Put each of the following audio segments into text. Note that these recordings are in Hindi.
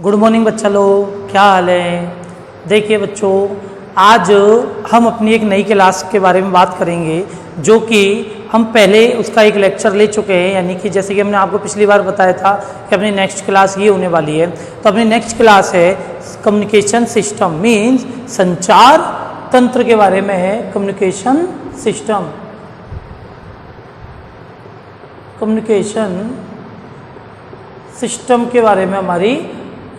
गुड मॉर्निंग बच्चा लोग, क्या हाल है। देखिए बच्चों, आज हम अपनी एक नई क्लास के बारे में बात करेंगे जो कि हम पहले उसका एक लेक्चर ले चुके हैं। यानी कि जैसे कि हमने आपको पिछली बार बताया था कि अपनी नेक्स्ट क्लास ये होने वाली है। तो अपनी नेक्स्ट क्लास है कम्युनिकेशन सिस्टम, मीन्स संचार तंत्र के बारे में है। कम्युनिकेशन सिस्टम, कम्युनिकेशन सिस्टम के बारे में हमारी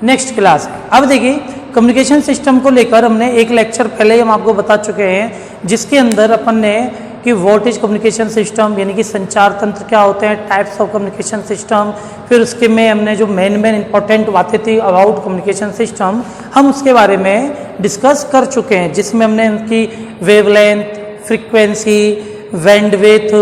नेक्स्ट क्लास है। अब देखिए, कम्युनिकेशन सिस्टम को लेकर हमने एक लेक्चर पहले ही हम आपको बता चुके हैं, जिसके अंदर अपन ने कि व्हाट इज कम्युनिकेशन सिस्टम, यानी कि संचार तंत्र क्या होते हैं, टाइप्स ऑफ कम्युनिकेशन सिस्टम। फिर उसके में हमने जो मेन इंपॉर्टेंट बातें थी अबाउट कम्युनिकेशन सिस्टम, हम उसके बारे में डिस्कस कर चुके हैं, जिसमें हमने उनकी वेवलेंथ, फ्रीक्वेंसी, बैंडविड्थ,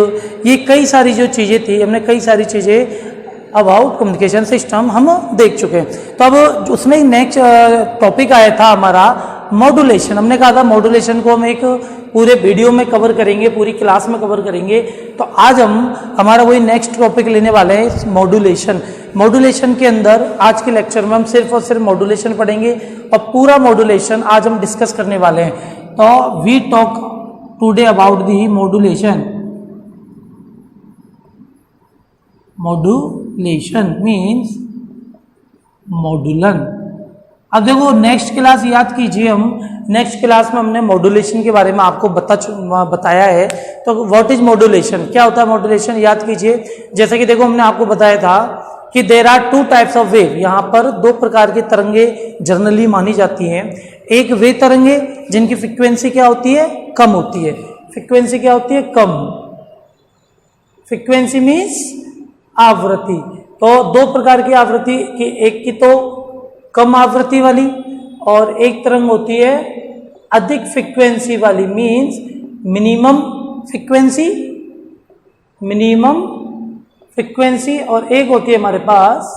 ये कई सारी जो चीज़ें थी, हमने कई सारी चीज़ें अबाउट कम्युनिकेशन सिस्टम हम देख चुके हैं। तो अब उसमें नेक्स्ट टॉपिक आया था हमारा मॉड्यूलेशन। हमने कहा था मॉड्यूलेशन को हम एक पूरे वीडियो में कवर करेंगे, पूरी क्लास में कवर करेंगे। तो आज हम हमारा वही नेक्स्ट टॉपिक लेने वाले हैं, मॉड्यूलेशन। मॉड्यूलेशन के अंदर आज के लेक्चर में हम सिर्फ और सिर्फ मॉड्यूलेशन पढ़ेंगे और पूरा मॉड्यूलेशन आज हम डिस्कस करने वाले हैं। तो we talk today about the modulation. Modulation means modulation. अब देखो, नेक्स्ट क्लास याद कीजिए, हम नेक्स्ट क्लास में हमने मॉड्यूलेशन के बारे में आपको बताया है। तो व्हाट इज मॉड्यूलेशन, क्या होता है मॉड्यूलेशन, याद कीजिए। जैसे कि देखो, हमने आपको बताया था कि there are two types of wave. यहाँ पर दो प्रकार की तरंगे जनरली मानी जाती हैं। एक वे तरंगे जिनकी फ्रीक्वेंसी क्या होती है, कम होती है। फ्रीक्वेंसी क्या होती है, कम। फ्रीक्वेंसी मीन्स आवृत्ति। तो दो प्रकार की आवृत्ति की, एक की तो कम आवृत्ति वाली और एक तरंग होती है अधिक फ्रीक्वेंसी वाली, means minimum frequency, minimum frequency, और एक होती है हमारे पास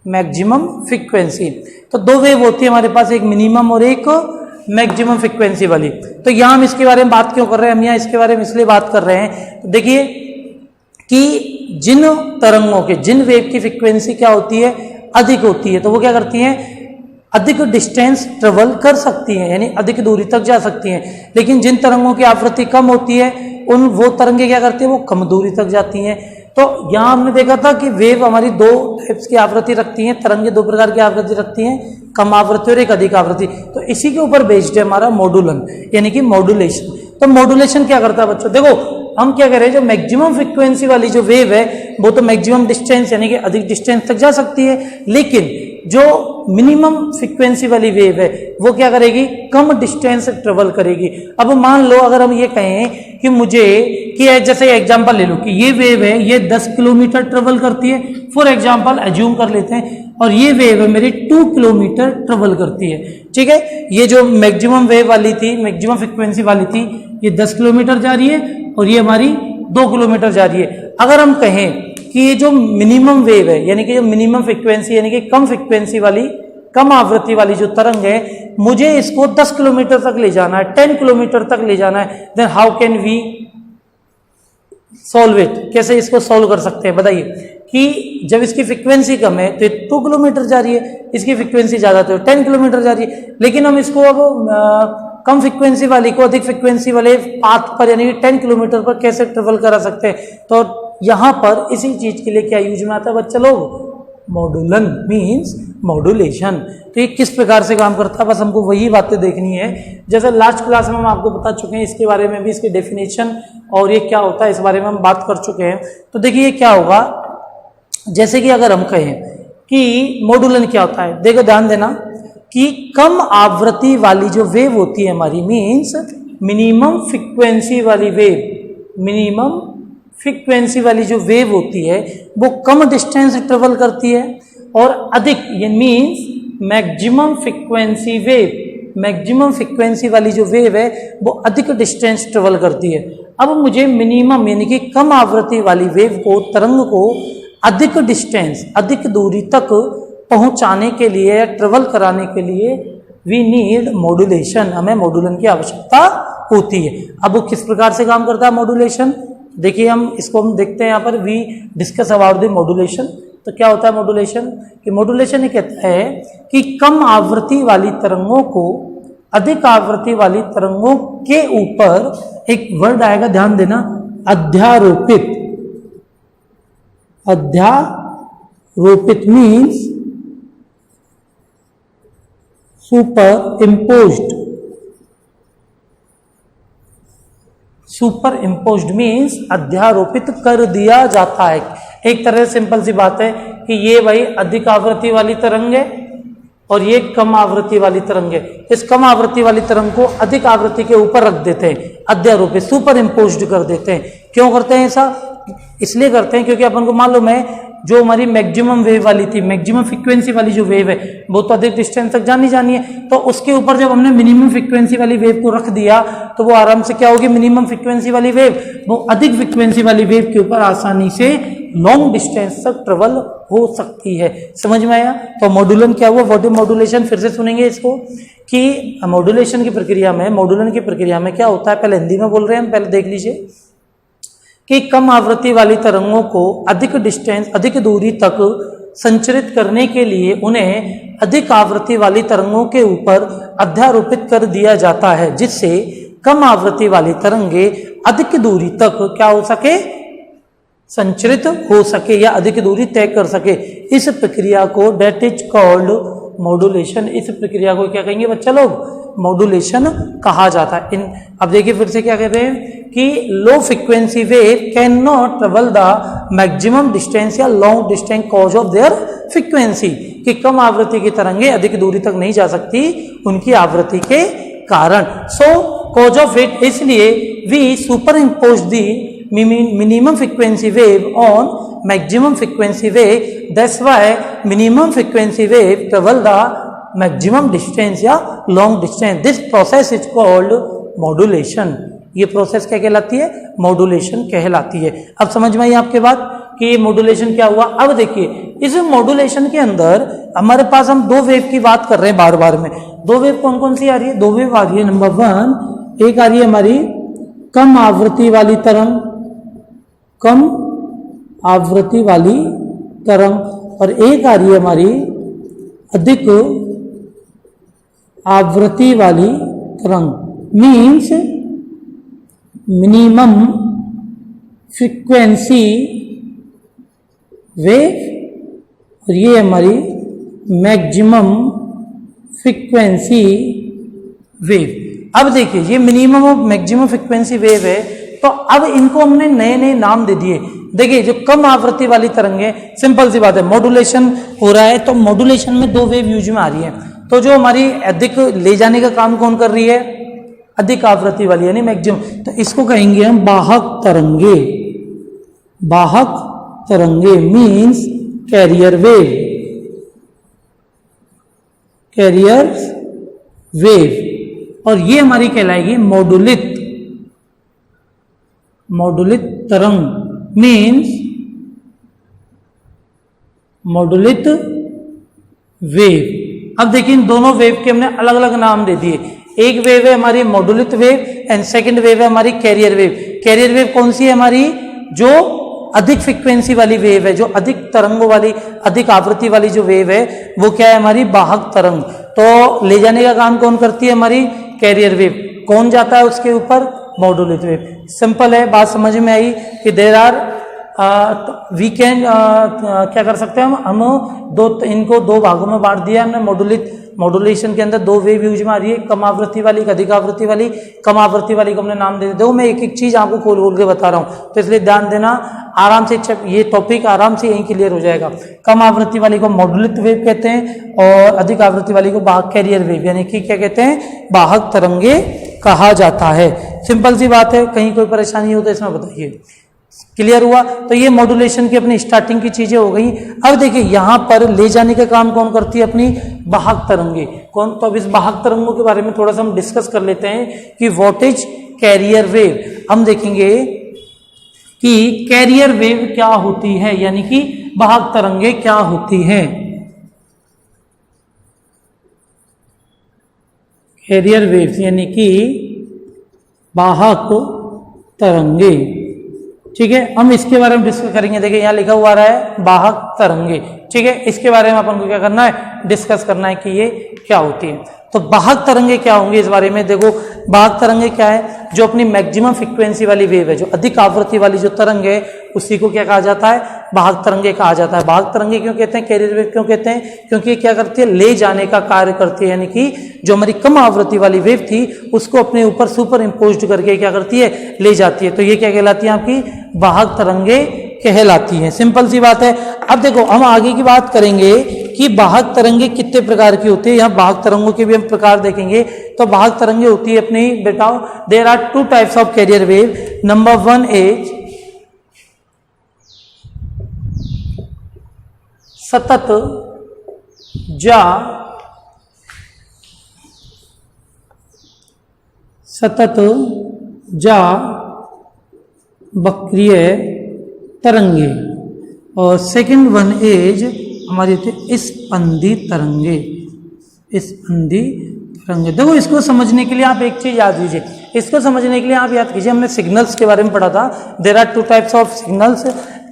मैक्सिमम फ्रीक्वेंसी। तो दो वेव होती है हमारे पास, एक मिनिमम और एक मैक्सिमम फ्रीक्वेंसी वाली। तो यहाँ हम इसके बारे में बात क्यों कर रहे हैं, हम यहाँ इसके बारे में इसलिए बात कर रहे हैं, तो देखिए कि जिन तरंगों के, जिन वेव की फ्रीक्वेंसी क्या होती है, अधिक होती है, तो वो क्या करती हैं, अधिक डिस्टेंस ट्रेवल कर सकती हैं, यानी अधिक दूरी तक जा सकती हैं। लेकिन जिन तरंगों की आवृत्ति कम होती है, वो तरंगे क्या करती है, वो कम दूरी तक जाती हैं। तो यहाँ हमने देखा था कि वेव हमारी दो टाइप्स की आवृत्ति रखती हैं, तरंगे दो प्रकार की आवृत्ति रखती हैं, कम आवृत्ति और एक अधिक आवृत्ति। तो इसी के ऊपर बेस्ड है हमारा मॉड्यूलन, यानी कि मॉड्यूलेशन। तो मॉड्यूलेशन क्या करता है बच्चों, देखो हम क्या करें, जो मैक्सिमम फ्रीक्वेंसी वाली जो वेव है वो तो मैक्सिमम डिस्टेंस यानी कि अधिक डिस्टेंस तक जा सकती है, लेकिन जो मिनिमम फ्रीक्वेंसी वाली वेव है वो क्या करेगी, कम डिस्टेंस ट्रेवल करेगी। अब मान लो अगर हम ये कहें कि मुझे, कि जैसे एग्जांपल ले लो कि ये वेव है, ये 10 किलोमीटर ट्रेवल करती है, फॉर एग्जांपल एज्यूम कर लेते हैं, और ये वेव है मेरी 2 किलोमीटर ट्रेवल करती है। ठीक है, ये जो मैक्सिमम वेव वाली थी, मैक्सिमम फ्रीक्वेंसी वाली थी, ये 10 किलोमीटर जा रही है और ये हमारी 2 किलोमीटर जा रही है। अगर हम कहें कि ये जो मिनिमम वेव है, यानी कि जो मिनिमम फ्रीक्वेंसी यानी कि कम फ्रीक्वेंसी वाली, कम आवृत्ति वाली जो तरंग है, मुझे इसको 10 किलोमीटर तक ले जाना है, 10 किलोमीटर तक ले जाना है, then how can we solve it, कैसे इसको सॉल्व कर सकते हैं बताइए। कि जब इसकी फ्रीक्वेंसी कम है तो 2 किलोमीटर जा रही है, इसकी फ्रीक्वेंसी ज्यादा तो 10 किलोमीटर जा रही है, लेकिन हम इसको अब कम फ्रीक्वेंसी वाली को अधिक फ्रीक्वेंसी वाले पाथ पर यानी 10 किलोमीटर पर कैसे ट्रेवल करा सकते हैं। तो यहाँ पर इसी चीज के लिए क्या यूज में आता है बच्चा लोग, मॉड्यूलन मीन्स मॉड्यूलेशन। तो ये किस प्रकार से काम करता है, बस हमको वही बातें देखनी है। जैसे लास्ट क्लास में हम आपको बता चुके हैं, इसके बारे में भी, इसकी डेफिनेशन और ये क्या होता है इस बारे में हम बात कर चुके हैं। तो देखिए क्या होगा, जैसे कि अगर हम कहें कि मॉड्यूलन क्या होता है, देखो ध्यान देना कि कम आवृत्ति वाली जो वेव होती है हमारी, मीन्स मिनिमम फ्रीक्वेंसी वाली वेव, मिनिमम फ्रीक्वेंसी वाली जो वेव होती है वो कम डिस्टेंस ट्रेवल करती है, और अधिक ये means maximum frequency wave, maximum frequency वाली जो वेव है वो अधिक डिस्टेंस ट्रेवल करती है। अब मुझे मिनिमम यानी कि कम आवृत्ति वाली वेव को, तरंग को अधिक डिस्टेंस, अधिक दूरी तक पहुंचाने के लिए या ट्रेवल कराने के लिए वी नीड मॉड्यूलेशन, हमें मॉड्यूलन की आवश्यकता होती है। अब वो किस प्रकार से काम करता है मॉड्यूलेशन, देखिए हम इसको हम देखते हैं यहाँ पर, we discuss about the modulation. तो क्या होता है मॉड्यूलेशन? कि मॉड्यूलेशन ये कहता है कि कम आवृत्ति वाली तरंगों को अधिक आवृत्ति वाली तरंगों के ऊपर, एक वर्ड आएगा ध्यान देना, अध्यारोपित। अध्यारोपित means superimposed. Superimposed means अध्यारोपित कर दिया जाता है। एक तरह से सिंपल सी बात है कि ये भाई अधिक आवृत्ति वाली तरंग है और ये कम आवृत्ति वाली तरंग है। इस कम आवृत्ति वाली तरंग को अधिक आवृत्ति के ऊपर रख देते हैं, अध्यारोपित, सुपर इम्पोज्ड कर देते हैं। क्यों करते हैं ऐसा? इसलिए करते हैं क्योंकि अपन को मालूम है जो हमारी मैक्सिमम वेव वाली थी, मैक्सिमम फ्रीक्वेंसी वाली जो वेव है वो तो अधिक डिस्टेंस तक जानी है, तो उसके ऊपर जब हमने मिनिमम फ्रीक्वेंसी वाली वेव को रख दिया तो वो आराम से क्या होगी, मिनिमम फ्रीक्वेंसी वाली वेव वो अधिक फ्रीक्वेंसी वाली वेव के ऊपर आसानी से लॉन्ग डिस्टेंस तक ट्रेवल हो सकती है। समझ में आया? तो मॉड्यूलन क्या हुआ, व्हाट इज मॉड्यूलेशन? फिर से सुनेंगे इसको कि मॉड्यूलेशन की प्रक्रिया में, मॉड्यूलन की प्रक्रिया में क्या होता है, पहले हिंदी में बोल रहे हैं हम, पहले देख लीजिए कि कम आवृत्ति वाली तरंगों को अधिक डिस्टेंस, अधिक दूरी तक संचरित करने के लिए उन्हें अधिक आवृत्ति वाली तरंगों के ऊपर अध्यारोपित कर दिया जाता है, जिससे कम आवृत्ति वाली तरंगे अधिक दूरी तक क्या हो सके, संचरित हो सके या अधिक दूरी तय कर सके। इस प्रक्रिया को डेट इज कॉल्ड मॉड्यूलेशन। इस प्रक्रिया को क्या कहेंगे बच्चा लोग? मॉड्यूलेशन कहा जाता है। अब देखिए फिर से क्या कह रहे हैं कि low frequency wave cannot travel the maximum distance या long distance cause of their frequency, कि कम आवृत्ति की तरंगे अधिक दूरी तक नहीं जा सकती उनकी आवृत्ति के कारण। सो कॉज ऑफ इट, इसलिए we superimpose the minimum frequency wave on maximum frequency wave, that's why minimum frequency wave travel the maximum distance या long distance. This process is called modulation. ये प्रोसेस क्या कहलाती है? मॉड्यूलेशन कहलाती है। अब समझ में आई आपके बात कि मॉड्यूलेशन क्या हुआ? अब देखिए इस मॉड्यूलेशन के अंदर हमारे पास हम दो वेव की बात कर रहे हैं बार बार में। दो वेव कौन कौन सी आ रही है? दो वेव आ रही है, नंबर वन एक आ रही है हमारी कम आवृत्ति वाली तरंग, कम आवृत्ति वाली तरंग, और एक आ रही है हमारी अधिक आवृत्ति वाली तरंग, मीन्स मिनिमम फ्रीक्वेंसी वेव, और ये हमारी मैक्सिमम फ्रीक्वेंसी वेव। अब देखिए ये मिनिमम और मैक्सिमम फ्रीक्वेंसी वेव है, तो अब इनको हमने नए नए नाम दे दिए। देखिए जो कम आवृत्ति वाली तरंग है, सिंपल सी बात है, मॉड्यूलेशन हो रहा है तो मॉड्यूलेशन में दो वेव यूज में आ रही है, तो जो हमारी अधिक ले जाने का काम कौन कर रही है? अधिक आवृत्ति वाली यानी मैक्सिमम, तो इसको कहेंगे हम वाहक तरंगे। वाहक तरंगे means carrier wave, carrier wave, और ये हमारी कहलाएगी मॉड्यूलित, मॉड्यूलित तरंग मीन्स मॉड्यूलित वेव। अब देखिए इन दोनों वेव के हमने अलग अलग नाम दे दिए। एक वेव है हमारी मॉड्यूलित वेव एंड सेकंड वेव है हमारी कैरियर वेव। कैरियर वेव कौन सी है हमारी? जो अधिक फ्रीक्वेंसी वाली वेव है, जो अधिक तरंगों वाली, अधिक आवृत्ति वाली जो वेव है वो क्या है हमारी? वाहक तरंग। तो ले जाने का काम कौन करती है? हमारी कैरियर वेव। कौन जाता है उसके ऊपर? Modulate wave. सिंपल है, बात समझ में आई कि देयर आर वी कैन क्या कर सकते हैं हम इनको दो भागों में बांट दिया हमने। मॉड्यूलेशन के अंदर दो वेव यूज में आ रही है, कम आवृत्ति वाली, अधिक आवृत्ति वाली। कम आवृत्ति वाली को हमने नाम दे दिया। मैं एक एक चीज आपको खोल खोल के बता रहा हूँ, तो इसलिए ध्यान देना, आराम से ये टॉपिक आराम से यहीं क्लियर हो जाएगा। कम आवृत्ति वाली को मॉड्यूलित वेव कहते हैं और अधिक आवृत्ति वाली को वाहक कैरियर वेव यानी कि क्या कहते हैं? वाहक तरंगे कहा जाता है। सिंपल सी बात है, कहीं कोई परेशानी हो तो इसमें बताइए। क्लियर हुआ? तो ये मॉड्यूलेशन की अपनी स्टार्टिंग की चीजें हो गई। अब देखिए यहां पर ले जाने का काम कौन करती है? अपनी वाहक तरंगे। कौन? तो अब इस वाहक तरंगों के बारे में थोड़ा सा हम डिस्कस कर लेते हैं कि व्हाट इज कैरियर वेव। हम देखेंगे कि कैरियर वेव क्या होती है, यानी कि वाहक तरंगे क्या होती है। कैरियर वेव यानी कि वाहक तरंगे। ठीक है, हम इसके बारे में डिस्कस करेंगे। देखिए यहाँ लिखा हुआ रहा है वाहक तरंगे, ठीक है, इसके बारे में अपन को क्या करना है, डिस्कस करना है कि ये क्या होती है। तो वाहक तरंगे क्या होंगे इस बारे में देखो। वाहक तरंगे क्या है, जो अपनी मैक्सिमम फ्रीक्वेंसी वाली वेव है, जो अधिक आवृत्ति वाली जो तरंग है, उसी को क्या कहा जाता है, वाहक तरंगे कहा जाता है। वाहक तरंगे क्यों कहते हैं, कैरियर वेव क्यों कहते हैं, क्योंकि क्या करती है, ले जाने का कार्य करती है, यानी कि जो हमारी कम आवृत्ति वाली वेव थी उसको अपने ऊपर सुपर इम्पोज्ड करके क्या करती है, ले जाती है। तो ये क्या कहलाती है, आपकी वाहक तरंगे कहलाती है। सिंपल सी बात है। अब देखो हम आगे की बात करेंगे कि वाहक तरंगे कितने प्रकार की होती है। यहाँ वाहक तरंगों के भी हम प्रकार देखेंगे। तो वाहक तरंगे होती है अपनी बेटाओ, there are two types of carrier wave. Number one is सतत जा वक्रीय तरंगे, और सेकंड वन इज हमारी स्पंदी तरंगे। स्पंदी तरंगे देखो, इसको समझने के लिए आप एक चीज याद कीजिए, इसको समझने के लिए आप याद कीजिए, हमने सिग्नल्स के बारे में पढ़ा था। There are two types of signals,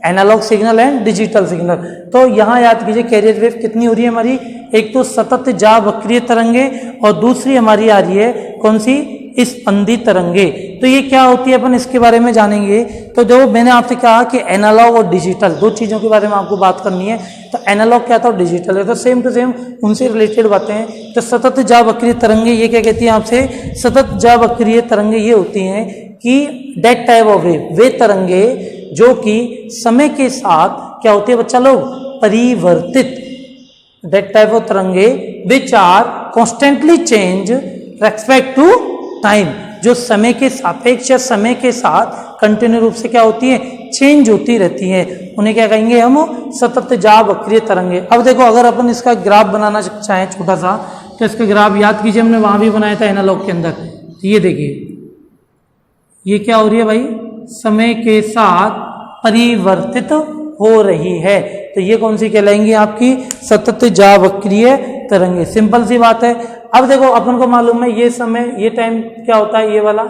analogue signal and digital signal. तो यहाँ याद कीजिए कैरियर वेव कितनी हो रही है हमारी, एक तो सतत जा वक्रीय तरंगे और दूसरी हमारी आ रही है कौन सी, स्पंदी तरंगे। तो ये क्या होती है अपन इसके बारे में जानेंगे। तो जो मैंने आपसे कहा कि एनालॉग और डिजिटल दो चीज़ों के बारे में आपको बात करनी है। तो एनालॉग क्या था और डिजिटल है, तो सेम टू सेम उनसे रिलेटेड बातें हैं। तो सतत जा वक्रीय तरंगे ये क्या कहती हैं आपसे, सतत जा वक्रीय तरंगे ये होती हैं कि दैट टाइप ऑफ वेव, वे तरंगे जो कि समय के साथ क्या होती है बच्चा लोग, परिवर्तित। दैट टाइप ऑफ तरंगे which are constantly change respect to time, जो समय के सापेक्ष या समय के साथ कंटिन्यू रूप से क्या होती है, चेंज होती रहती है, उन्हें क्या कहेंगे हम, सतत जा वक्रीय तरंगे। अब देखो अगर अपन इसका ग्राफ बनाना चाहें छोटा सा, तो इसका ग्राफ याद कीजिए हमने वहां भी बनाया था एनालॉग के अंदर। तो ये देखिए ये क्या हो रही है भाई, समय के साथ परिवर्तित हो रही है। तो ये कौन सी कहलाएंगी आपकी, सतत जा वक्रीय तरंगे। सिंपल सी बात है। अब देखो अपन को मालूम है ये समय, ये टाइम क्या होता है, ये वाला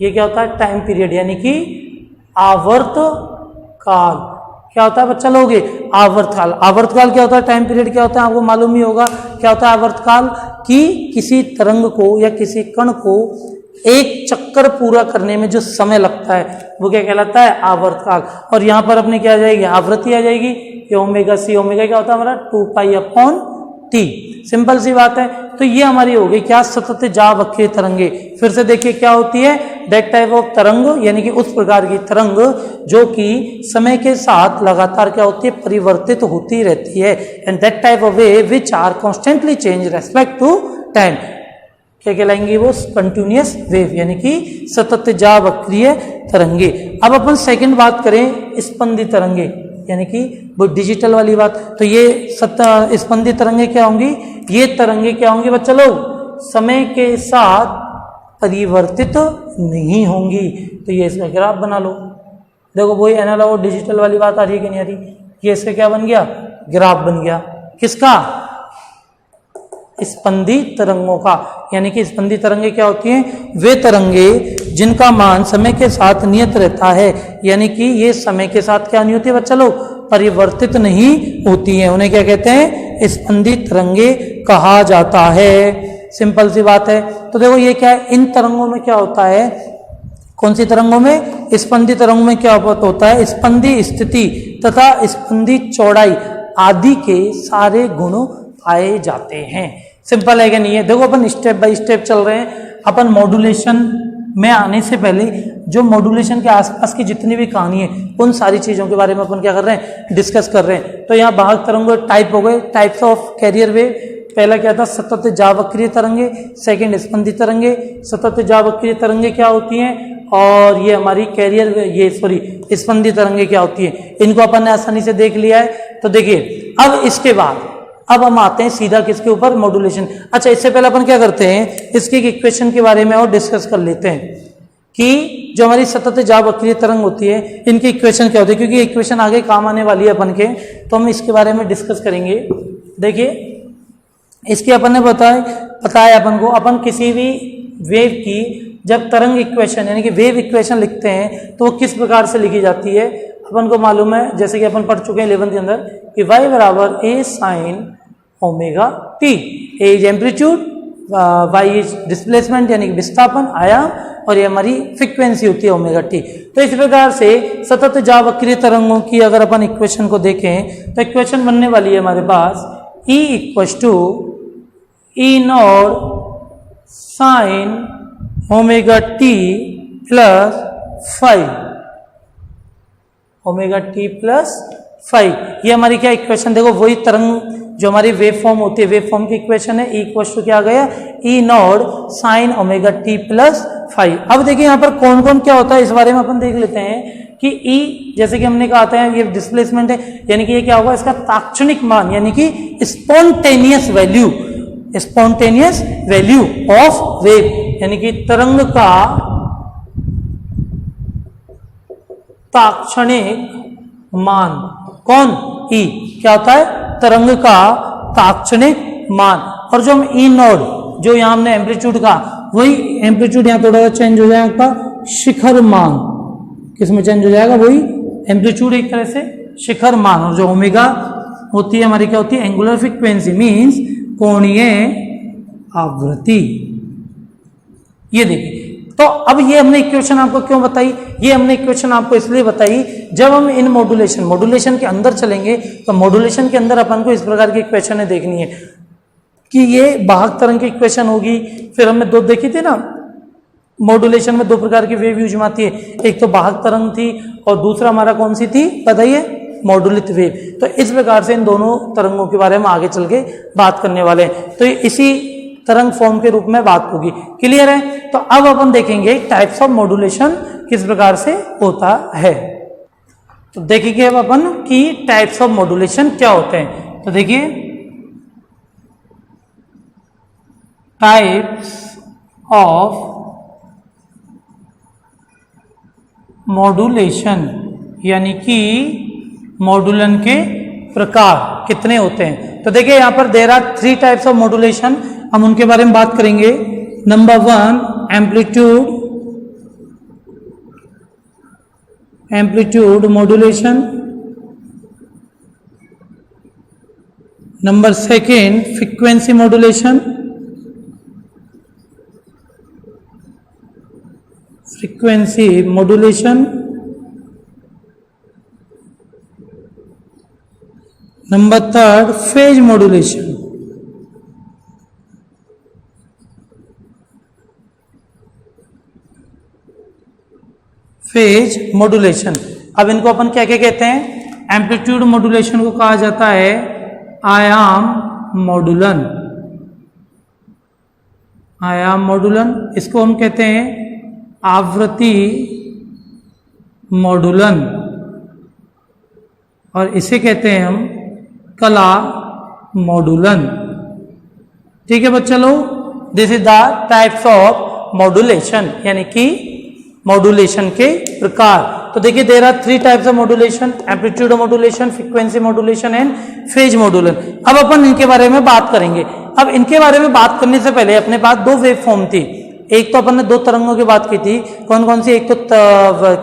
ये क्या होता है, टाइम पीरियड, यानी कि आवर्त काल। क्या होता है बच्चा लोगे, आवर्त काल। आवर्त काल क्या होता है, टाइम पीरियड क्या होता है, आपको मालूम ही होगा क्या होता है आवर्त काल, कि किसी तरंग को या किसी कण को एक चक्कर पूरा करने में जो समय लगता है वो क्या कहलाता है, आवर्त काल। और यहाँ पर अपने क्या आ जाएगी, आवृत्ति आ जाएगी कि ओमेगा सी, ओमेगा क्या होता है हमारा 2π/T। सिंपल सी बात है। तो ये हमारी हो गई क्या, सतत जा वक्रीय तरंगे। फिर से देखिए क्या होती है, दैट टाइप ऑफ तरंग, यानी कि उस प्रकार की तरंग जो कि समय के साथ लगातार क्या होती है, परिवर्तित होती रहती है। And that type of wave which are constantly change respect to time, क्या कहलाएंगी वो, कंटिन्यूअस वेव, यानी कि सतत जा वक्रीय तरंगे। अब अपन सेकंड बात करें स्पंदी तरंगे, यानी कि वो डिजिटल वाली बात। तो ये स्पंदी तरंगे क्या होंगी, ये तरंगे क्या होंगी बच्चा लोग, समय के साथ परिवर्तित नहीं होंगी। तो ये इसका ग्राफ बना लो। देखो वही एनालॉग और डिजिटल वाली बात आ रही है कि नहीं आ रही, ये इसका क्या बन गया, ग्राफ बन गया। किसका, स्पंदी तरंगों का। यानी कि स्पंदी तरंगे क्या होती हैं, वे तरंगे जिनका मान समय के साथ नियत रहता है, यानी कि ये समय के साथ क्या नहीं होती है बच्चा लोग, परिवर्तित नहीं होती हैं, उन्हें क्या कहते हैं, स्पंदी तरंगे कहा जाता है। सिंपल सी बात है। तो देखो ये क्या है, इन तरंगों में क्या होता है, कौन सी तरंगों में, स्पंदी तरंगों में क्या होता है, स्पंदी स्थिति तथा स्पंदी चौड़ाई आदि के सारे गुण पाए जाते हैं। सिंपल है कि नहीं है। देखो अपन स्टेप बाय स्टेप चल रहे हैं। अपन मॉड्यूलेशन में आने से पहले जो मॉड्यूलेशन के आसपास की जितनी भी कहानी है उन सारी चीज़ों के बारे में अपन क्या कर रहे हैं, डिस्कस कर रहे हैं। तो यहाँ वाहक तरंगों टाइप हो गए, टाइप्स ऑफ कैरियर वेव। पहला क्या था, सतत जा वक्रीय तरंगे, सेकंड स्पंदी तरंगे। सतत जा वक्रीय तरंगे क्या होती हैं, और ये हमारी कैरियर ये स्पंदी तरंगे क्या होती है, इनको अपन ने आसानी से देख लिया है। तो देखिए अब इसके बाद अब हम आते हैं सीधा किसके ऊपर, मॉड्यूलेशन। अच्छा इससे पहले अपन क्या करते हैं, इसके इक्वेशन के बारे में और डिस्कस कर लेते हैं कि जो हमारी सतत जा वक्रीय तरंग होती है इनकी इक्वेशन क्या होती है, क्योंकि इक्वेशन आगे काम आने वाली है अपन के, तो हम इसके बारे में डिस्कस करेंगे। देखिए इसके अपन ने बताया अपन को, अपन किसी भी वेव की जब तरंग इक्वेशन यानी कि वेव इक्वेशन लिखते हैं तो वो किस प्रकार से लिखी जाती है, अपन को मालूम है, जैसे कि अपन पढ़ चुके हैं 11th के अंदर कि y बराबर a sin omega t। a is amplitude, y is displacement यानी कि विस्थापन आयाम, और ये हमारी फ्रीक्वेंसी होती है ओमेगा टी। तो इस प्रकार से सतत जावक्रीय तरंगों की अगर अपन इक्वेशन को देखें तो इक्वेशन बनने वाली है हमारे पास E equals to E naught sine omega T plus 5 omega T plus 5। ये हमारी क्या इक्वेशन, देखो वही तरंग जो हमारी वेव फॉर्म होती है, वेव फॉर्म की इक्वेशन है। E इक्वल टू क्या आ गया, E naught sine omega T plus 5। अब देखिए यहाँ पर कौन कौन क्या होता है इस बारे में अपन देख लेते हैं कि E जैसे कि हमने कहा था ये डिस्प्लेसमेंट है, यानी कि ये क्या होगा, इसका ताक्षणिक मान यानी कि स्पॉन्टेनियस वैल्यू ऑफ वेव, यानी कि तरंग का ताक्षणिक मान। कौन, E क्या होता है, तरंग का ताक्षणिक मान। और जो हम ई नोड जो यहाँ हमने एम्पलीट्यूड का, वही एम्पलीट्यूड यहाँ थोड़ा चेंज हो जाएगा, शिखर मान किसमें चेंज हो जाएगा, वही एम्पलीट्यूड एक तरह से शिखर मान। और जो ओमेगा होती है हमारी क्या होती है, एंगुलर फ्रीक्वेंसी मीन्स कोणीय आवृत्ति। ये देखिए, तो अब ये हमने इक्वेशन आपको क्यों बताई, ये हमने इक्वेशन आपको इसलिए बताई जब हम इन मॉड्यूलेशन के अंदर चलेंगे तो मॉड्यूलेशन के अंदर अपन को इस प्रकार की इक्वेशनें देखनी है कि ये वाहक तरंग की इक्वेशन होगी। फिर हमने दो देखी थी ना, मॉड्यूलेशन में दो प्रकार की वेव यूज में आती है, एक तो वाहक तरंग थी और दूसरा हमारा कौन सी थी बताइए, मॉड्यूलित वेव। तो इस प्रकार से इन दोनों तरंगों के बारे में आगे चल के बात करने वाले हैं, तो इसी तरंग फॉर्म के रूप में बात होगी। क्लियर है? तो अब अपन देखेंगे टाइप्स ऑफ मॉड्यूलेशन किस प्रकार से होता है। तो देखेंगे अब अपन कि टाइप्स ऑफ मॉड्यूलेशन क्या होते हैं। तो देखिए, टाइप्स ऑफ मॉड्यूलेशन यानी कि मॉड्यूलन के प्रकार कितने होते हैं। तो देखिए यहां पर there are 3 types of modulation, हम उनके बारे में बात करेंगे। Number 1 amplitude modulation, number 2 frequency modulation, number 3 phase modulation. Phase modulation, अब इनको अपन क्या क्या कहते हैं, एम्पलीट्यूड मॉड्यूलेशन को कहा जाता है आयाम मॉड्यूलन, इसको हम कहते हैं आवृत्ति मॉड्यूलन, और इसे कहते हैं हम कला मॉड्यूलन। ठीक है बच्चा लोग, this is the types of modulation यानी कि मॉड्यूलेशन के प्रकार। तो देखिए there are 3 types of modulation, amplitude modulation, frequency modulation and phase modulation. अब अपन इनके बारे में बात करेंगे। अब इनके बारे में बात करने से पहले अपने पास 2 वेव फॉर्म थी, एक तो अपन ने 2 तरंगों की बात की थी, कौन कौन सी, एक तो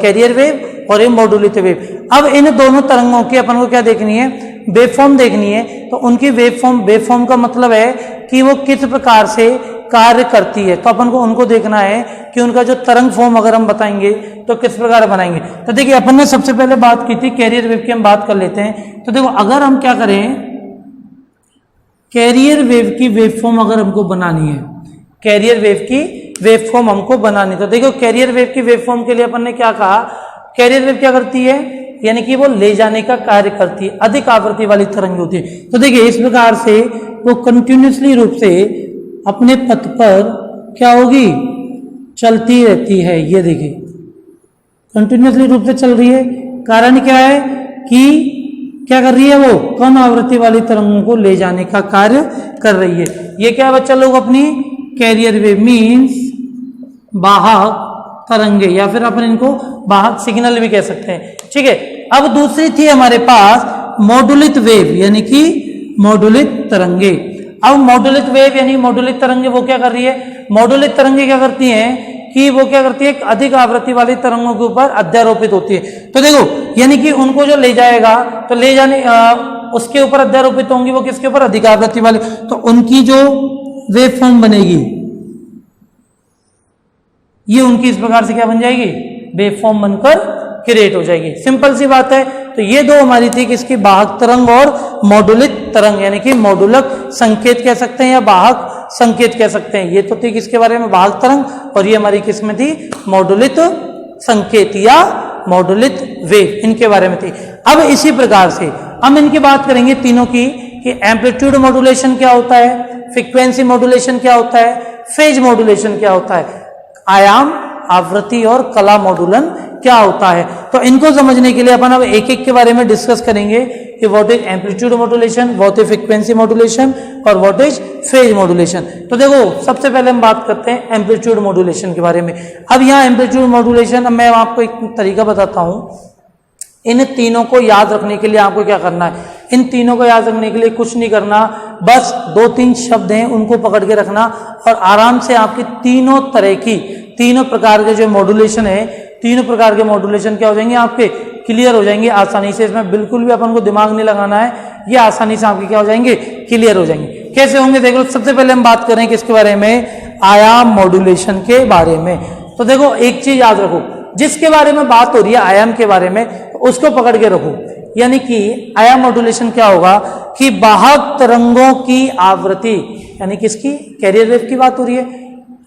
कैरियर वेव और एक मॉड्यूलित वेव। अब इन दोनों तरंगों की अपन को क्या देखनी है, वेव फॉर्म देखनी है। तो उनकी वेव फॉर्म का मतलब है कि वो किस प्रकार से कार्य करती है, तो अपन को उनको देखना है कि उनका जो तरंग फॉर्म अगर हम बताएंगे तो किस प्रकार बनाएंगे। तो देखिए अपन ने सबसे पहले बात की थी कैरियर वेव की, हम बात कर लेते हैं। तो देखो अगर हम क्या करें, कैरियर वेव की वेव फॉर्म अगर हमको बनानी है, कैरियर वेव की वेव फॉर्म हमको बनानी, तो देखो कैरियर वेव की वेव फॉर्म के लिए अपन ने क्या कहा, कैरियर वेव क्या करती है, यानी कि वो ले जाने का कार्य करती है, अधिक आवृत्ति वाली तरंग होती है। तो देखिए इस प्रकार से वो कंटिन्यूसली रूप से अपने पथ पर क्या होगी, चलती रहती है। ये देखिए कंटिन्यूसली रूप से चल रही है, कारण क्या है कि क्या कर रही है, वो कम आवृत्ति वाली तरंगों को ले जाने का कार्य कर रही है। ये क्या बच्चा लोग, अपनी कैरियर वेव मीन्स वाहक तरंगे, या फिर अपन इनको वाहक सिग्नल भी कह सकते हैं। ठीक है, अब दूसरी थी हमारे पास मॉड्यूलित वेव यानी कि मॉड्यूलित तरंगे। अब मॉड्यूलित वेव यानी मॉड्यूलित तरंगे वो क्या कर रही है, मॉड्यूलित तरंगे क्या करती हैं कि कि वो क्या करती है, एक अधिक आवृत्ति वाली तरंगों के ऊपर अध्यारोपित होती है। तो देखो यानी कि उनको जो ले जाएगा तो ले जाने उसके ऊपर अध्यारोपित होंगी, वो किसके ऊपर, अधिक आवृत्ति वाली, तो उनकी जो वेव फॉर्म बनेगी ये उनकी इस प्रकार से क्या बन जाएगी, वेव फॉर्म बनकर क्रिएट हो जाएगी। सिंपल सी बात है। तो ये दो हमारी थी किसकी, वाहक तरंग और मॉड्यूलित तरंग, यानी कि मॉड्यूलक संकेत कह सकते हैं या वाहक संकेत कह सकते हैं। ये तो थी किसके बारे में, वाहक तरंग, और ये हमारी किस में थी, मॉड्यूलित संकेत या मॉड्यूलित वेव, इनके बारे में थी। अब इसी प्रकार से हम इनकी बात करेंगे तीनों की, कि एम्पलीट्यूड मॉड्यूलेशन क्या होता है, फ्रीक्वेंसी मॉड्यूलेशन क्या होता है, फेज मॉड्यूलेशन क्या होता है, आयाम, आवृत्ति और कला मॉड्यूलन क्या होता है। तो इनको समझने के लिए अपन अब एक एक के बारे में डिस्कस करेंगे कि what is amplitude modulation, what is frequency modulation और व्हाट इज फेज मॉड्यूलेशन। तो देखो सबसे पहले हम बात करते हैं एम्पलीट्यूड मॉड्यूलेशन के बारे में। अब यहाँ एम्पलीट्यूड मॉड्यूलेशन, अब मैं आपको एक तरीका बताता हूँ। इन तीनों को याद रखने के लिए आपको क्या करना है, इन तीनों को याद रखने के लिए कुछ नहीं करना, बस 2-3 शब्द हैं उनको पकड़ के रखना और आराम से आपकी तीनों तरह की, तीनों प्रकार के जो मॉड्यूलेशन है, तीनों प्रकार के मॉड्यूलेशन क्या हो जाएंगे, आपके क्लियर हो जाएंगे आसानी से। इसमें बिल्कुल भी अपन को दिमाग नहीं लगाना है, ये आसानी से आपके क्या हो जाएंगे, क्लियर हो जाएंगे। कैसे होंगे देख लो। सबसे पहले हम बात करें किसके बारे में, आयाम मॉड्यूलेशन के बारे में। तो देखो एक चीज याद रखो, जिसके बारे में बात हो रही है आयाम के बारे में, उसको पकड़ के रखो। यानी कि आयाम मॉड्यूलेशन क्या होगा कि वाहक तरंगों की आवृत्ति, यानी किसकी, कैरियर वेव की बात हो रही है,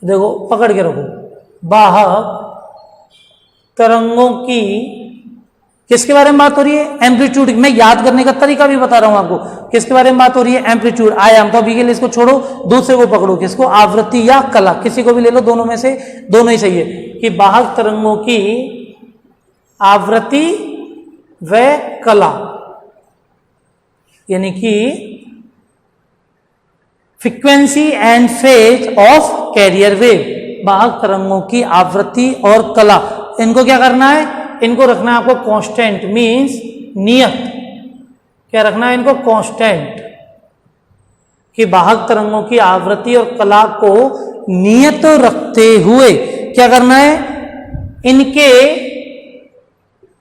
देखो पकड़ के रखो, वाहक तरंगों की किसके बारे में बात हो रही है, एम्पलीट्यूड। मैं याद करने का तरीका भी बता रहा हूं आपको, किसके बारे में बात हो रही है, एम्पलीट्यूड, आयाम। तो अभी के लिए इसको छोड़ो, दूसरे को पकड़ो, किसको, आवृत्ति या कला, किसी को भी ले लो, दोनों में से दोनों ही सही है। कि वाहक तरंगों की आवृत्ति व कला, यानी कि frequency and phase of carrier wave, वाहक तरंगों की आवृत्ति और कला, इनको क्या करना है, इनको रखना है आपको कांस्टेंट, मींस नियत। क्या रखना है इनको, कांस्टेंट। कि वाहक तरंगों की आवृत्ति और कला को नियत रखते हुए क्या करना है, इनके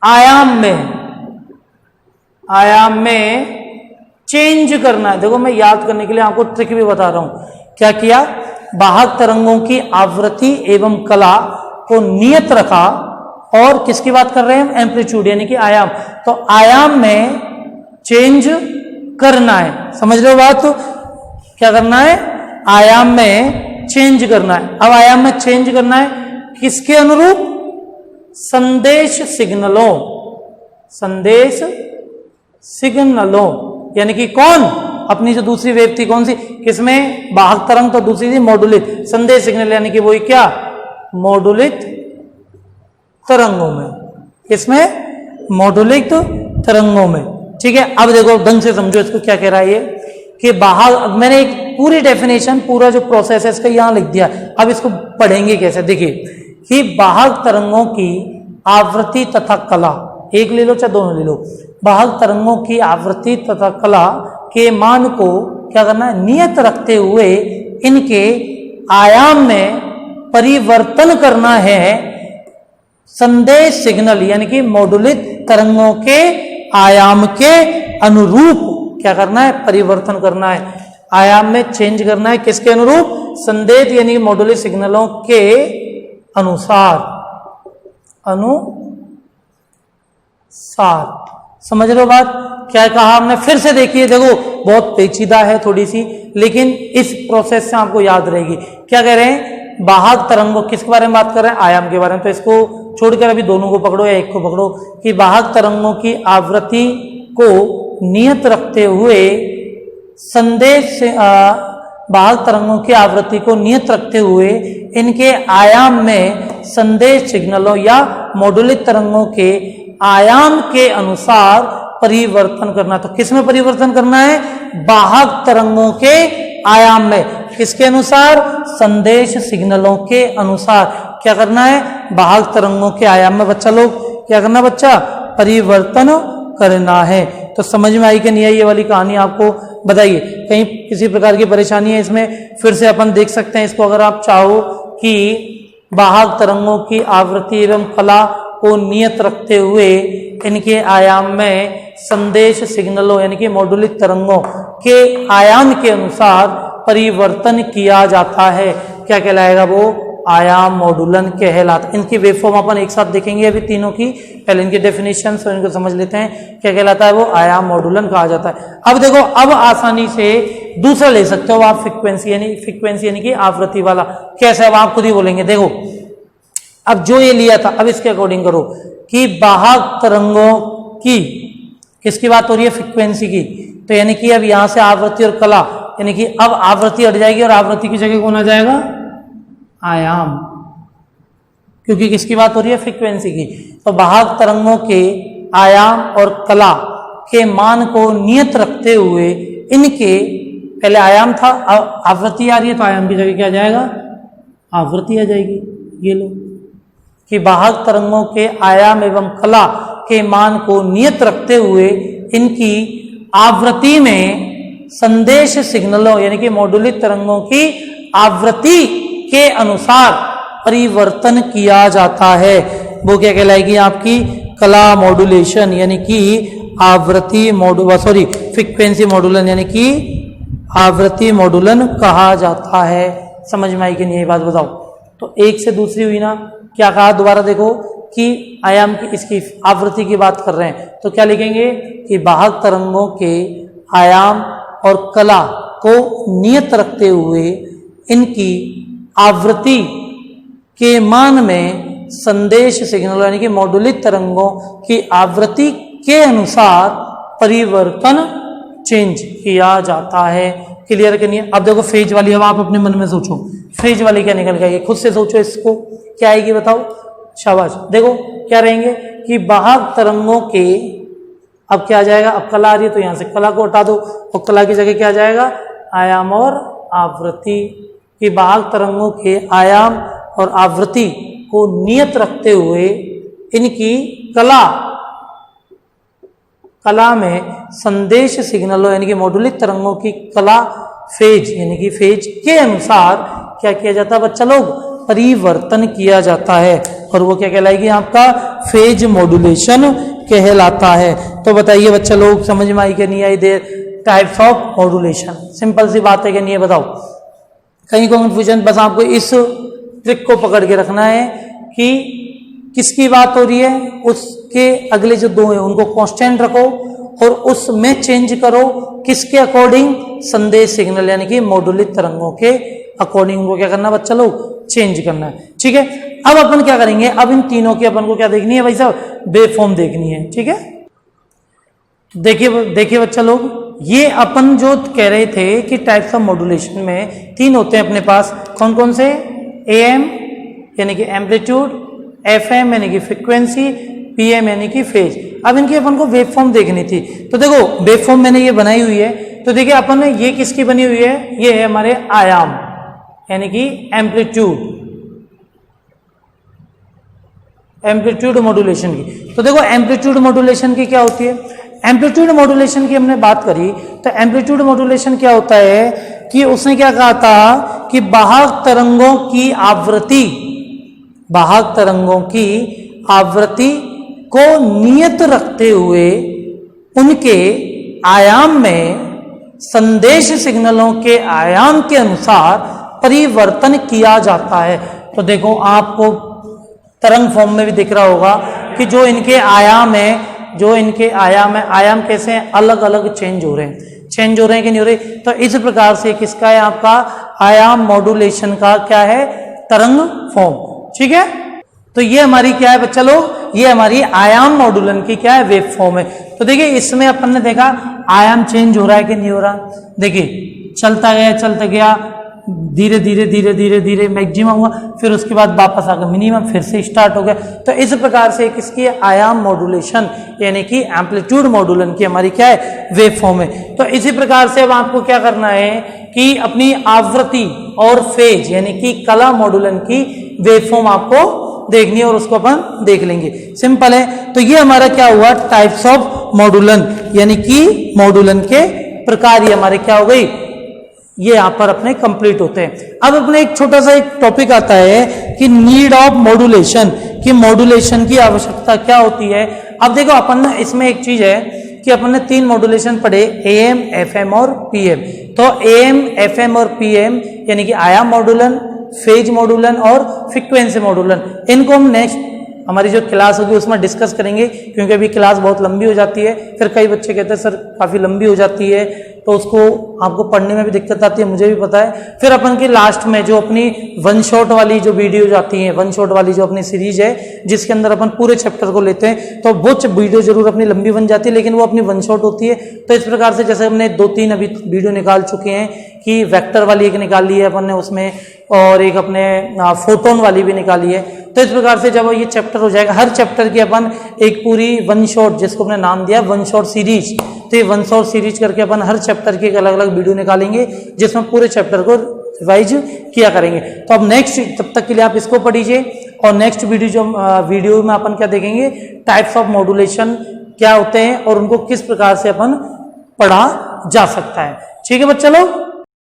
आयाम में चेंज करना है। देखो मैं याद करने के लिए आपको ट्रिक भी बता रहा हूं। क्या किया, वाहक तरंगों की आवृत्ति एवं कला को नियत रखा, और किसकी बात कर रहे हैं हम, एम्पलीट्यूड, यानी कि आयाम। तो आयाम में चेंज करना है, समझ रहे हो बात। तो क्या करना है, आयाम में चेंज करना है। अब आयाम में चेंज करना है किसके अनुरूप, संदेश सिग्नलों, संदेश सिग्नलों, यानी कि कौन, अपनी जो दूसरी वेव थी कौन सी, किसमें, वाहक तरंग, तो दूसरी थी मॉड्यूलित, संदेश सिग्नल, यानी कि वही क्या, मॉड्यूलित तरंगों में, किसमें, मॉड्यूलित तरंगों में। ठीक है, अब देखो ढंग से समझो इसको क्या कह रहा है ये, कि वाहक, मैंने एक पूरी डेफिनेशन, पूरा जो प्रोसेस है इसका यहां लिख दिया। अब इसको पढ़ेंगे कैसे, देखिए कि वाहक तरंगों की आवृत्ति तथा कला, एक ले लो चाहे दोनों ले लो, वाहक तरंगों की आवृत्ति तथा कला के मान को क्या करना है, नियत रखते हुए इनके आयाम में परिवर्तन करना है। संदेश सिग्नल यानी कि मॉड्यूलित तरंगों के आयाम के अनुरूप क्या करना है, परिवर्तन करना है, आयाम में चेंज करना है, किसके अनुरूप, संदेश यानी मॉड्यूलित सिग्नलों के अनुसार, समझ लो बात। क्या कहा हमने, फिर से देखिए, देखो बहुत पेचीदा है थोड़ी सी, लेकिन इस प्रोसेस से आपको याद रहेगी। क्या कह रहे हैं, वाहक तरंगों, किसके बारे में बात कर रहे हैं, आयाम के बारे में। तो इसको छोड़कर अभी दोनों को पकड़ो या एक को पकड़ो, कि वाहक तरंगों की आवृत्ति को नियत रखते हुए संदेश, वाहक तरंगों की आवृत्ति को नियत रखते हुए इनके आयाम में संदेश सिग्नलों या मॉड्यूलित तरंगों के आयाम के अनुसार परिवर्तन करना। तो किस में परिवर्तन करना है, वाहक तरंगों के आयाम में, किसके अनुसार, संदेश सिग्नलों के अनुसार क्या करना है, वाहक तरंगों के आयाम में बच्चा लोग क्या करना, बच्चा परिवर्तन करना है। तो समझ में आई कि नहीं आई ये वाली कहानी, आपको बताइए कहीं किसी प्रकार की परेशानी है इसमें, फिर से अपन देख सकते हैं इसको अगर आप चाहो कि वाहक तरंगों की आवृत्ति एवं कला को नियत रखते हुए इनके आयाम में संदेश सिग्नलों यानी कि मॉड्यूलित तरंगों के आयाम के अनुसार परिवर्तन किया जाता है। क्या कहलाएगा वो? आयाम मॉड्यूलन कहलाता। इनकी वेवफॉर्म अपन एक साथ देखेंगे अभी तीनों की। पहले इनकी डेफिनेशन और इनको समझ लेते हैं। क्या कहलाता है वो? आयाम मॉड्यूलन कहा जाता है। अब देखो, अब आसानी से दूसरा ले सकते हो आप, फ्रीक्वेंसी यानी कि आवृत्ति वाला। कैसे? अब आप खुद ही बोलेंगे। देखो, अब जो ये लिया था, अब इसके अकॉर्डिंग करो कि वाहक तरंगों की, किसकी बात हो रही है? फ्रीक्वेंसी की। तो यानी कि अब यहां से आवृत्ति और कला, यानी कि अब आवृत्ति हट जाएगी और आवृत्ति की जगह कौन आ जाएगा? आयाम, क्योंकि किसकी बात हो रही है? फ्रीक्वेंसी की। तो वाहक तरंगों के आयाम और कला के मान को नियत रखते हुए इनके, पहले आयाम था, आवृत्ति आ रही है, तो आयाम की जगह क्या आ जाएगा? आवृत्ति आ जाएगी। ये लो कि वाहक तरंगों के आयाम एवं कला के मान को नियत रखते हुए इनकी आवृत्ति में संदेश सिग्नलों यानी कि मॉड्यूलित तरंगों की आवृत्ति के अनुसार परिवर्तन किया जाता है। वो क्या कहलाएगी? आपकी कला मॉड्यूलेशन यानी कि आवृत्ति फ्रीक्वेंसी मॉड्यूलन यानी कि आवृत्ति मॉड्यूलन कहा जाता है। समझ में आई कि नहीं ये बात? बताओ। तो एक से दूसरी हुई ना। क्या कहा? दोबारा देखो कि आयाम की, इसकी आवृत्ति की बात कर रहे हैं, तो क्या लिखेंगे कि वाहक तरंगों के आयाम और कला को नियत रखते हुए इनकी आवृत्ति के मान में संदेश सिग्नल यानी कि मॉड्यूलित तरंगों की आवृत्ति के अनुसार परिवर्तन चेंज किया जाता है। क्लियर कि नहीं? अब देखो फेज वाली, अब आप अपने मन में सोचो फेज वाली क्या निकल गई, खुद से सोचो इसको क्या आएगी बताओ। शाबाश। देखो क्या रहेंगे कि वाहक तरंगों के, अब क्या आ जाएगा? अब कला आ रही है तो यहां से कला को हटा दो और कला की जगह क्या आ जाएगा? आयाम और आवृत्ति। कि वाहक तरंगों के आयाम और आवृत्ति को नियत रखते हुए इनकी कला में संदेश सिग्नलों यानी कि मॉड्यूलित तरंगों की कला फेज यानी कि फेज के अनुसार क्या किया जाता है बच्चा लोग? परिवर्तन किया जाता है। और वो क्या कहलाएगी? आपका फेज मॉड्यूलेशन कहलाता है। तो बताइए बच्चा लोग, समझ में आई कि नहीं आई? देर टाइप्स ऑफ मॉड्यूलेशन। सिंपल सी बात है कि नहीं है? बताओ। कहीं कंफ्यूजन? बस आपको इस ट्रिक को पकड़ के रखना है कि किसकी बात हो रही है, उसके अगले जो दो हैं उनको कांस्टेंट रखो और उसमें चेंज करो किसके अकॉर्डिंग? संदेश सिग्नल यानी कि मॉड्यूलित तरंगों के अकॉर्डिंग उनको क्या करना बच्चा लोग? चेंज करना है। ठीक है। अब अपन क्या करेंगे? अब इन तीनों की अपन को क्या देखनी है भाई साहब? वेवफॉर्म देखनी है। ठीक है। देखिए बच्चा लोग, ये अपन जो कह रहे थे कि टाइप्स ऑफ मॉड्यूलेशन में तीन होते हैं अपने पास। कौन कौन से? AM यानी कि एम्पलीट्यूड, FM यानी कि फ्रीक्वेंसी, PM यानी कि फेज। अब इनकी अपन को वेवफॉर्म देखनी थी। तो देखो वेवफॉर्म मैंने ये बनाई हुई है। तो देखिए अपन ने ये किसकी बनी हुई है? ये है हमारे आयाम यानी कि एम्पलीट्यूड मॉड्यूलेशन की। तो देखो एम्पलीट्यूड मॉड्यूलेशन की क्या होती है? एम्पलीट्यूड मॉड्यूलेशन की हमने बात करी तो एम्पलीट्यूड मॉड्यूलेशन क्या होता है कि उसने क्या कहा था कि वाहक तरंगों की आवृत्ति को नियत रखते हुए उनके आयाम में संदेश सिग्नलों के आयाम के अनुसार परिवर्तन किया जाता है। तो देखो आपको तरंग फॉर्म में भी दिख रहा होगा कि जो इनके आयाम है, आयाम कैसे हैं? अलग अलग चेंज हो रहे हैं कि नहीं हो रहे? तो इस प्रकार से किसका है? आपका आयाम मॉड्यूलेशन का क्या है? तरंग फॉर्म। ठीक है। तो ये हमारी क्या है बच्चा लोग? ये हमारी आयाम मॉड्यूलन की क्या है? वेव फॉर्म है। तो देखिए इसमें अपन ने देखा आयाम चेंज हो रहा है कि नहीं हो रहा? देखिए चलता गया, धीरे धीरे मैक्सिमम हुआ, फिर उसके बाद वापस आ गया मिनिमम, फिर से स्टार्ट हो गया। तो इस प्रकार से किसकी आयाम मॉड्यूलेशन यानी कि एम्पलीट्यूड मॉड्यूलन की हमारी क्या है? वेव फॉर्म है। तो इसी प्रकार से अब आपको क्या करना है कि अपनी आवृत्ति और फेज यानी कि कला मॉड्यूलन की वेव फॉर्म आपको देखनी है और उसको अपन देख लेंगे। सिंपल है। तो ये हमारा क्या हुआ? टाइप्स ऑफ मॉड्यूलन यानी कि मॉड्यूलन के प्रकार। ये हमारे क्या हो गई? ये यहाँ पर अपने कंप्लीट होते हैं। अब अपने एक छोटा सा एक टॉपिक आता है कि नीड ऑफ मॉड्यूलेशन, कि मॉड्यूलेशन की आवश्यकता क्या होती है। अब देखो अपन ना इसमें एक चीज है कि अपन ने 3 मॉड्यूलेशन पढ़े, AM, FM और PM। तो AM, FM और PM यानी कि आयाम मॉड्यूलन, फेज मॉड्यूलन और फ्रीक्वेंसी मॉड्यूलन, इनको हम नेक्स्ट हमारी जो क्लास होगी उसमें डिस्कस करेंगे, क्योंकि अभी क्लास बहुत लंबी हो जाती है। फिर कई बच्चे कहते हैं सर काफ़ी लंबी हो जाती है, तो उसको आपको पढ़ने में भी दिक्कत आती है, मुझे भी पता है। फिर अपन की लास्ट में जो अपनी वन शॉट वाली जो वीडियो जाती है, वन शॉट वाली जो अपनी सीरीज है जिसके अंदर अपन पूरे चैप्टर को लेते हैं, तो वो वीडियो जरूर अपनी लंबी बन जाती है, लेकिन वो अपनी वन शॉट होती है। तो इस प्रकार से जैसे हमने 2-3 अभी वीडियो निकाल चुके हैं कि वेक्टर वाली एक निकाली है अपन ने उसमें, और एक अपने फोटोन वाली भी निकाली है। तो इस प्रकार से जब ये चैप्टर हो जाएगा, हर चैप्टर की अपन एक पूरी वन शॉट, जिसको अपने नाम दिया वन शॉट सीरीज, तो ये वन शॉट सीरीज करके अपन हर चैप्टर की एक अलग अलग वीडियो निकालेंगे जिसमें पूरे चैप्टर को रिवाइज किया करेंगे। तो अब नेक्स्ट, तब तक के लिए आप इसको पढ़िए, और नेक्स्ट वीडियो में अपन क्या देखेंगे, टाइप्स ऑफ मॉड्यूलेशन क्या होते हैं और उनको किस प्रकार से अपन पढ़ा जा सकता है। ठीक है बच्चा लोग।